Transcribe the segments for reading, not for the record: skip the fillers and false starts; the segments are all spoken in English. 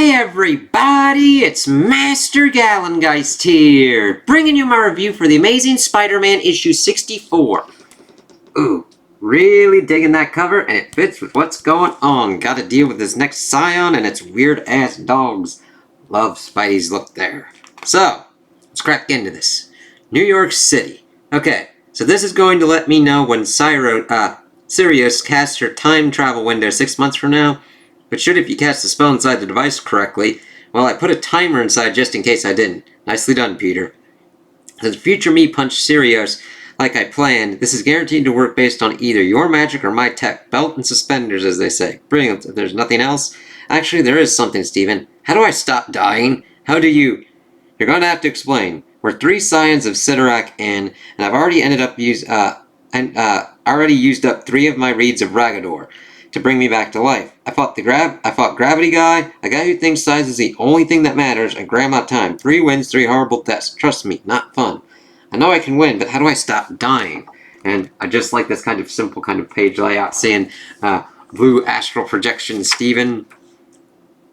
Hey everybody, it's Master Gallengeist here, bringing you my review for The Amazing Spider-Man issue 64. Ooh, really digging that cover, and it fits with what's going on. Gotta deal with this next Scion and its weird-ass dogs. Love Spidey's look there. So, let's crack into this. New York City. Okay, so this is going to let me know when Sirius casts her time travel window 6 months from now. But should if you cast the spell inside the device correctly. Well, I put a timer inside just in case I didn't. Nicely done, Peter. Since future me punched Sirius like I planned, this is guaranteed to work based on either your magic or my tech. Belt and suspenders, as they say. Brilliant. If there's nothing else. Actually, there is something, Steven. How do I stop dying? How do you... You're going to have to explain. We're 3 Scions of Sidorak and I've already already used up 3 of my reeds of Ragador to bring me back to life. I fought Gravity Guy, a guy who thinks size is the only thing that matters, and Grandma Time. 3 wins, 3 horrible deaths. Trust me, not fun. I know I can win, but how do I stop dying? And I just like this kind of simple kind of page layout saying, blue astral projection, Steven.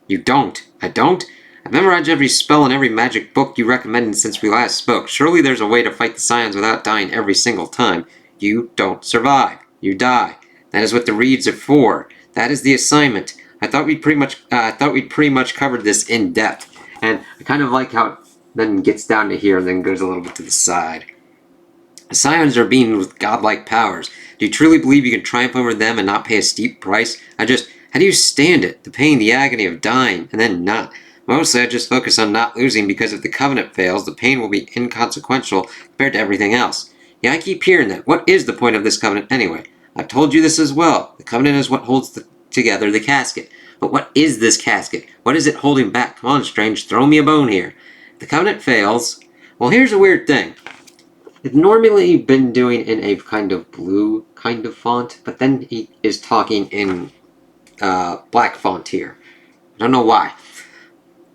You don't. I don't? I've memorized every spell in every magic book you recommended since we last spoke. Surely there's a way to fight the Scions without dying every single time. You don't survive. You die. That is what the reeds are for. That is the assignment. I thought we'd pretty much covered this in depth, and I kind of like how it then gets down to here and then goes a little bit to the side. The Scions are beings with godlike powers. Do you truly believe you can triumph over them and not pay a steep price? How do you stand it? The pain, the agony of dying, and then not. Mostly I just focus on not losing because if the Covenant fails, the pain will be inconsequential compared to everything else. Yeah, I keep hearing that. What is the point of this Covenant anyway? I've told you this as well. The Covenant is what holds together the casket. But what is this casket? What is it holding back? Come on, Strange, throw me a bone here. If the Covenant fails... Well, here's a weird thing. It's normally been doing in a kind of blue kind of font, but then he is talking in black font here. I don't know why.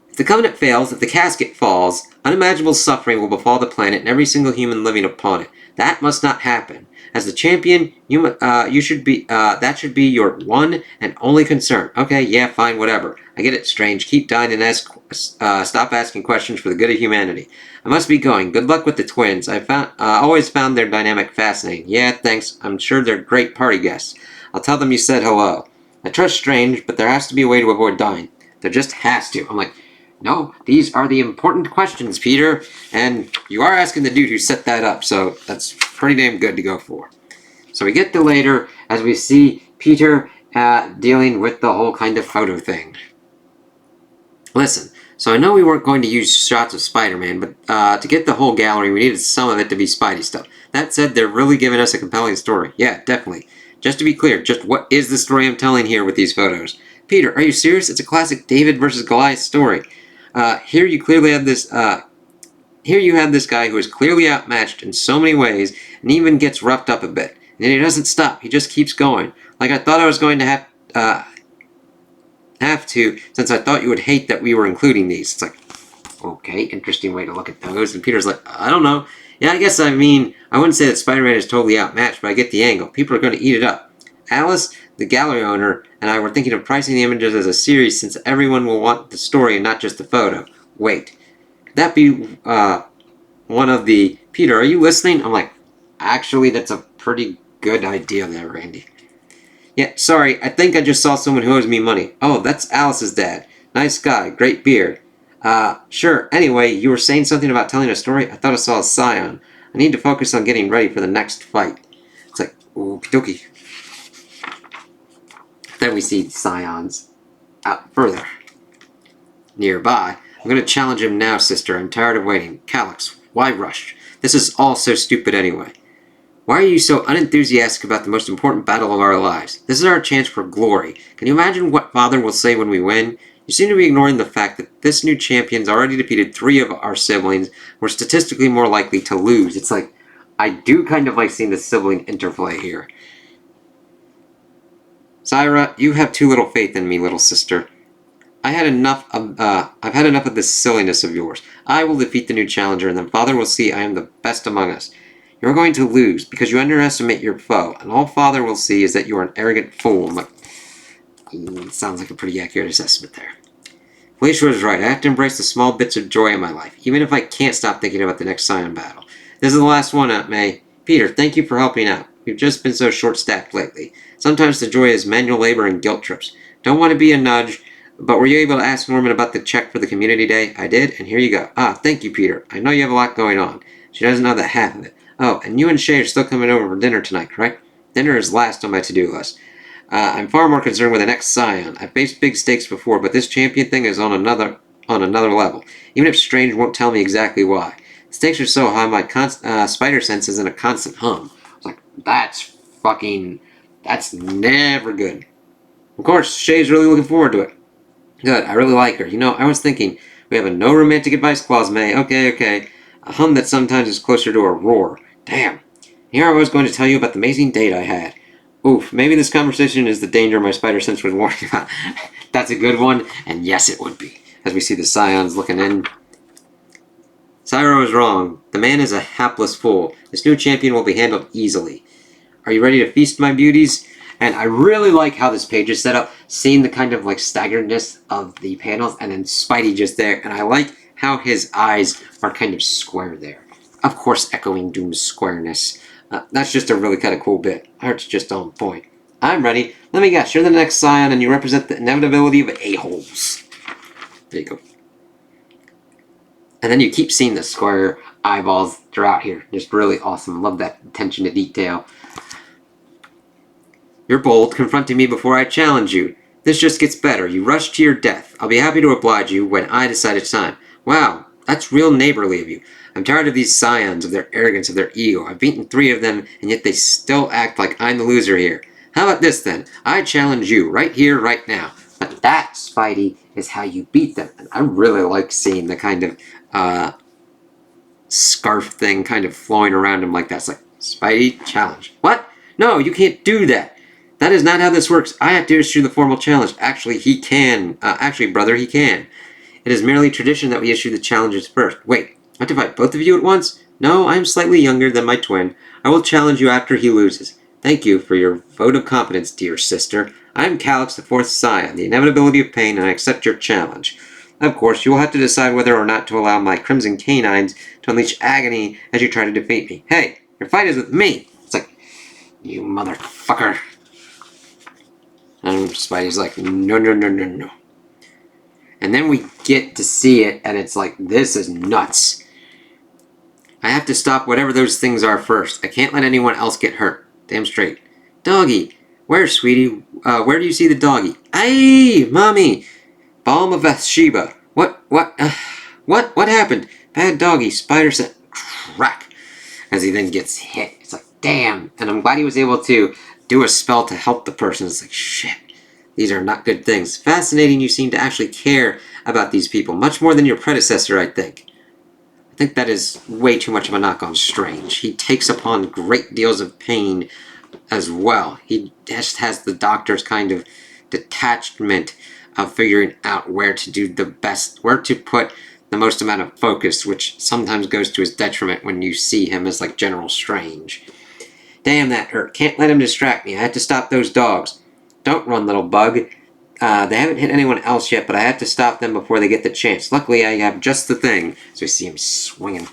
If the Covenant fails, if the casket falls, unimaginable suffering will befall the planet and every single human living upon it. That must not happen. As the champion, you should be. That should be your one and only concern. Okay, yeah, fine, whatever. I get it, Strange. Keep dying and stop asking questions for the good of humanity. I must be going. Good luck with the twins. I always found their dynamic fascinating. Yeah, thanks. I'm sure they're great party guests. I'll tell them you said hello. I trust Strange, but there has to be a way to avoid dying. There just has to. I'm like, no, these are the important questions, Peter. And you are asking the dude who set that up, so that's pretty damn good to go for. So we get to later as we see Peter dealing with the whole kind of photo thing. Listen, so I know we weren't going to use shots of Spider-Man, but to get the whole gallery, we needed some of it to be Spidey stuff. That said, they're really giving us a compelling story. Yeah, definitely. Just to be clear, just what is the story I'm telling here with these photos? Peter, are you serious? It's a classic David versus Goliath story. Here you have this guy who is clearly outmatched in so many ways and even gets roughed up a bit. And he doesn't stop. He just keeps going. Like I thought I was going to have to, since I thought you would hate that we were including these. It's like, okay, interesting way to look at those. And Peter's like, I don't know. Yeah, I guess I wouldn't say that Spider-Man is totally outmatched, but I get the angle. People are going to eat it up. Alice, the gallery owner, and I were thinking of pricing the images as a series since everyone will want the story and not just the photo. Wait, could that be one of the... Peter, are you listening? I'm like, actually, that's a pretty good idea there, Randy. Yeah, sorry, I think I just saw someone who owes me money. Oh, that's Alice's dad. Nice guy, great beard. Sure, anyway, you were saying something about telling a story? I thought I saw a Scion. I need to focus on getting ready for the next fight. It's like, okie dokie. Then we see Scions out further. Nearby. I'm going to challenge him now, sister. I'm tired of waiting. Calyx, why rush? This is all so stupid anyway. Why are you so unenthusiastic about the most important battle of our lives? This is our chance for glory. Can you imagine what Father will say when we win? You seem to be ignoring the fact that this new champion's already defeated 3 of our siblings. We're statistically more likely to lose. It's like, I do kind of like seeing the sibling interplay here. Syra, you have too little faith in me, little sister. I've had enough of this silliness of yours. I will defeat the new challenger, and then Father will see I am the best among us. You're going to lose, because you underestimate your foe, and all Father will see is that you are an arrogant fool. Sounds like a pretty accurate assessment there. Felicia was right. I have to embrace the small bits of joy in my life, even if I can't stop thinking about the next Scion battle. This is the last one, Aunt May. Peter, thank you for helping out. We've just been so short-staffed lately. Sometimes the joy is manual labor and guilt trips. Don't want to be a nudge, but were you able to ask Norman about the check for the community day? I did, and here you go. Ah, thank you, Peter. I know you have a lot going on. She doesn't know that half of it. Oh, and you and Shay are still coming over for dinner tonight, correct? Dinner is last on my to-do list. I'm far more concerned with the next Scion. I've faced big stakes before, but this champion thing is on another level. Even if Strange won't tell me exactly why. The stakes are so high, my spider sense is in a constant hum. It's like, that's never good. Of course, Shay's really looking forward to it. Good, I really like her. You know, I was thinking, we have a no romantic advice clause, May. Okay. A hum that sometimes is closer to a roar. Damn. Here I was going to tell you about the amazing date I had. Oof, maybe this conversation is the danger my spider sense was warning about. That's a good one, and yes, it would be. As we see the Scions looking in. Cyro is wrong. The man is a hapless fool. This new champion will be handled easily. Are you ready to feast, my beauties? And I really like how this page is set up, seeing the kind of like staggeredness of the panels, and then Spidey just there. And I like how his eyes are kind of square there. Of course, echoing Doom's squareness. That's just a really kind of cool bit. Art's just on point. I'm ready. Let me guess. You're the next Scion, and you represent the inevitability of a-holes. There you go. And then you keep seeing the square eyeballs throughout here. Just really awesome. Love that attention to detail. You're bold, confronting me before I challenge you. This just gets better. You rush to your death. I'll be happy to oblige you when I decide it's time. Wow, that's real neighborly of you. I'm tired of these Scions, of their arrogance, of their ego. I've beaten 3 of them, and yet they still act like I'm the loser here. How about this, then? I challenge you, right here, right now. But that, Spidey, is how you beat them. And I really like seeing the kind of scarf thing kind of flowing around him like that. It's like, Spidey, challenge. What? No, you can't do that. That is not how this works. I have to issue the formal challenge. Actually, he can. Actually, brother, he can. It is merely tradition that we issue the challenges first. Wait. I have to fight both of you at once? No, I am slightly younger than my twin. I will challenge you after he loses. Thank you for your vote of confidence, dear sister. I am Calyx, the 4th Scion, the inevitability of pain, and I accept your challenge. Of course, you will have to decide whether or not to allow my crimson canines to unleash agony as you try to defeat me. Hey, your fight is with me. It's like, you motherfucker. And Spidey's like, no. And then we get to see it, and it's like, this is nuts. I have to stop whatever those things are first. I can't let anyone else get hurt. Damn straight. Doggy. Where, sweetie? Where do you see the doggy? Aye, mommy. Balm of Bathsheba. What happened? Bad doggy. Spider said, crack. As he then gets hit. It's like, damn. And I'm glad he was able to do a spell to help the person. It's like, shit. These are not good things. Fascinating, you seem to actually care about these people. Much more than your predecessor, I think. I think that is way too much of a knock on Strange. He takes upon great deals of pain as well. He just has the Doctor's kind of detachment of figuring out where to do the best, where to put the most amount of focus, which sometimes goes to his detriment when you see him as like General Strange. Damn, that hurt. Can't let him distract me. I have to stop those dogs. Don't run, little bug. They haven't hit anyone else yet, but I have to stop them before they get the chance. Luckily, I have just the thing. So we see him swinging.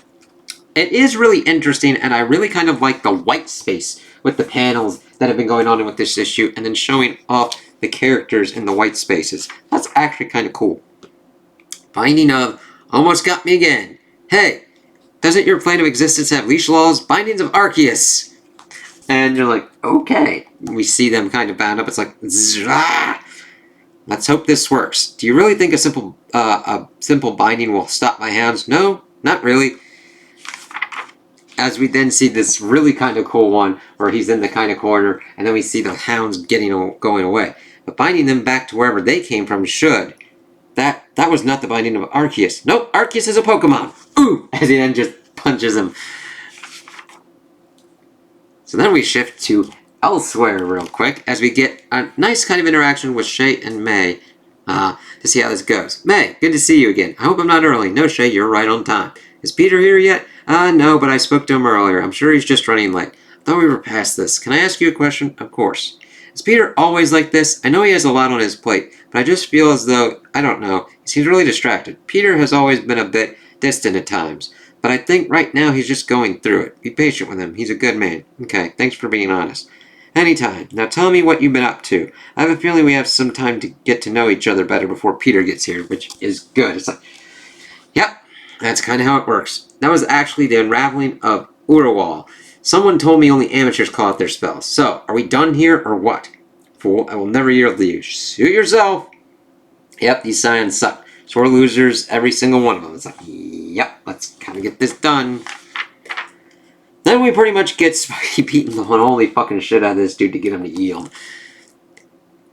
It is really interesting, and I really kind of like the white space with the panels that have been going on with this issue, and then showing off the characters in the white spaces. That's actually kind of cool. Binding of almost got me again. Hey, doesn't your plane of existence have leash laws? Bindings of Arceus. And you're like, okay. We see them kind of bound up. It's like, zrah! Let's hope this works. Do you really think a simple binding will stop my hounds? No, not really. As we then see this really kind of cool one where he's in the kind of corner, and then we see the hounds going away. But binding them back to wherever they came from should. That was not the binding of Arceus. Nope, Arceus is a Pokemon. Ooh! As he then just punches him. So then we shift to elsewhere real quick as we get a nice kind of interaction with Shay and May to see how this goes. May, good to see you again. I hope I'm not early. No, Shay, you're right on time. Is Peter here yet? No, but I spoke to him earlier. I'm sure he's just running late. I thought we were past this. Can I ask you a question? Of course. Is Peter always like this? I know he has a lot on his plate, but I just feel as though, I don't know, He seems really distracted. Peter has always been a bit distant at times, but I think right now he's just going through it. Be patient with him. He's a good man. Okay, thanks for being honest. Anytime. Now tell me what you've been up to. I have a feeling we have some time to get to know each other better before Peter gets here, which is good. It's like, yep, that's kind of how it works. That was actually the unraveling of Urawal. Someone told me only amateurs call out their spells. So, are we done here or what? Fool, I will never yield to you. Suit yourself. Yep, these scions suck. Sore losers, every single one of them. It's like, yep, let's kind of get this done. Then we pretty much get Spidey beating the holy fucking shit out of this dude to get him to yield.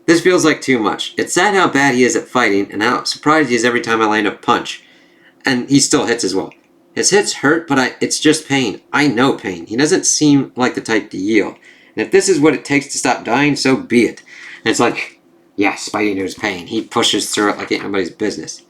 This feels like too much. It's sad how bad he is at fighting and how surprised he is every time I land a punch. And he still hits as well. His hits hurt, but it's just pain. I know pain. He doesn't seem like the type to yield. And if this is what it takes to stop dying, so be it. And it's like, yeah, Spidey knows pain. He pushes through it like ain't nobody's business.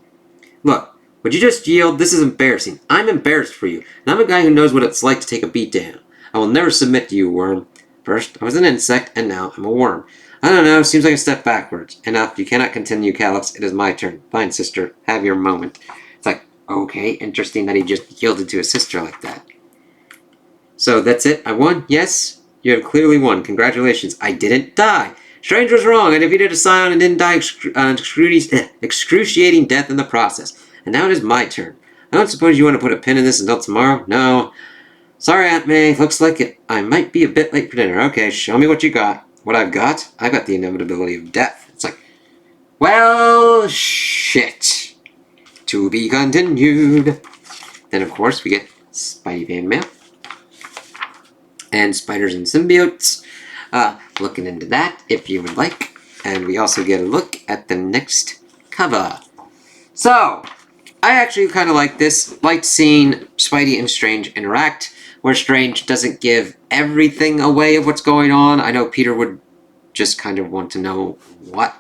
Look, would you just yield? This is embarrassing. I'm embarrassed for you. And I'm a guy who knows what it's like to take a beat down. I will never submit to you, worm. First, I was an insect, and now I'm a worm. I don't know, seems like a step backwards. Enough, you cannot continue, Calyx. It is my turn. Fine, sister, have your moment. It's like, okay, interesting that he just yielded to his sister like that. So, that's it? I won? Yes? You have clearly won. Congratulations. I didn't die. Strange was wrong. I defeated a scion and didn't die excruciating death in the process. And now it is my turn. I don't suppose you want to put a pin in this until tomorrow? No. Sorry, Aunt May. Looks like it. I might be a bit late for dinner. Okay, show me what you got. What I've got? I've got the inevitability of death. It's like, well, shit. To be continued. Then, of course, we get Spidey fan mail. And spiders and symbiotes. Looking into that, if you would like. And we also get a look at the next cover. So, I actually kind of like this. Liked seeing Spidey and Strange interact, where Strange doesn't give everything away of what's going on. I know Peter would just kind of want to know what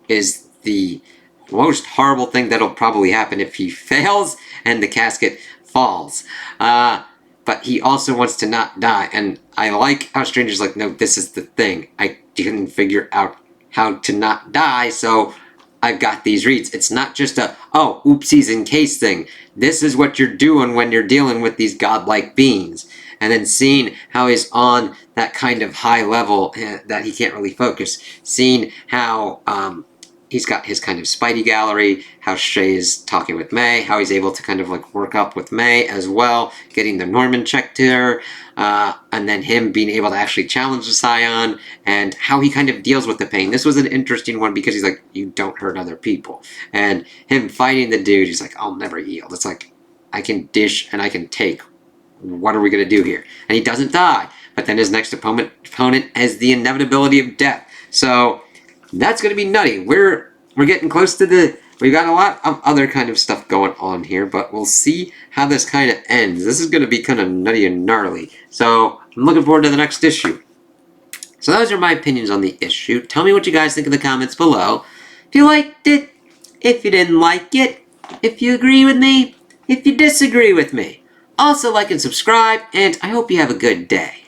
is the most horrible thing that'll probably happen if he fails and the casket falls. But he also wants to not die. And I like how Strange is like, no, this is the thing. I didn't figure out how to not die, so I've got these reads. It's not just a, oh, oopsies in case thing. This is what you're doing when you're dealing with these godlike beings. And then seeing how he's on that kind of high level that he can't really focus. Seeing how he's got his kind of Spidey gallery, how Shay is talking with May, how he's able to kind of like work up with May as well, getting the Norman check to her, and then him being able to actually challenge the Scion, and how he kind of deals with the pain. This was an interesting one because he's like, you don't hurt other people. And him fighting the dude, he's like, I'll never yield. It's like, I can dish and I can take. What are we going to do here? And he doesn't die. But then his next opponent has the inevitability of death. So that's going to be nutty. We're getting close to we've got a lot of other kind of stuff going on here, but we'll see how this kind of ends. This is going to be kind of nutty and gnarly. So I'm looking forward to the next issue. So those are my opinions on the issue. Tell me what you guys think in the comments below. If you liked it, if you didn't like it, if you agree with me, if you disagree with me. Also like and subscribe, and I hope you have a good day.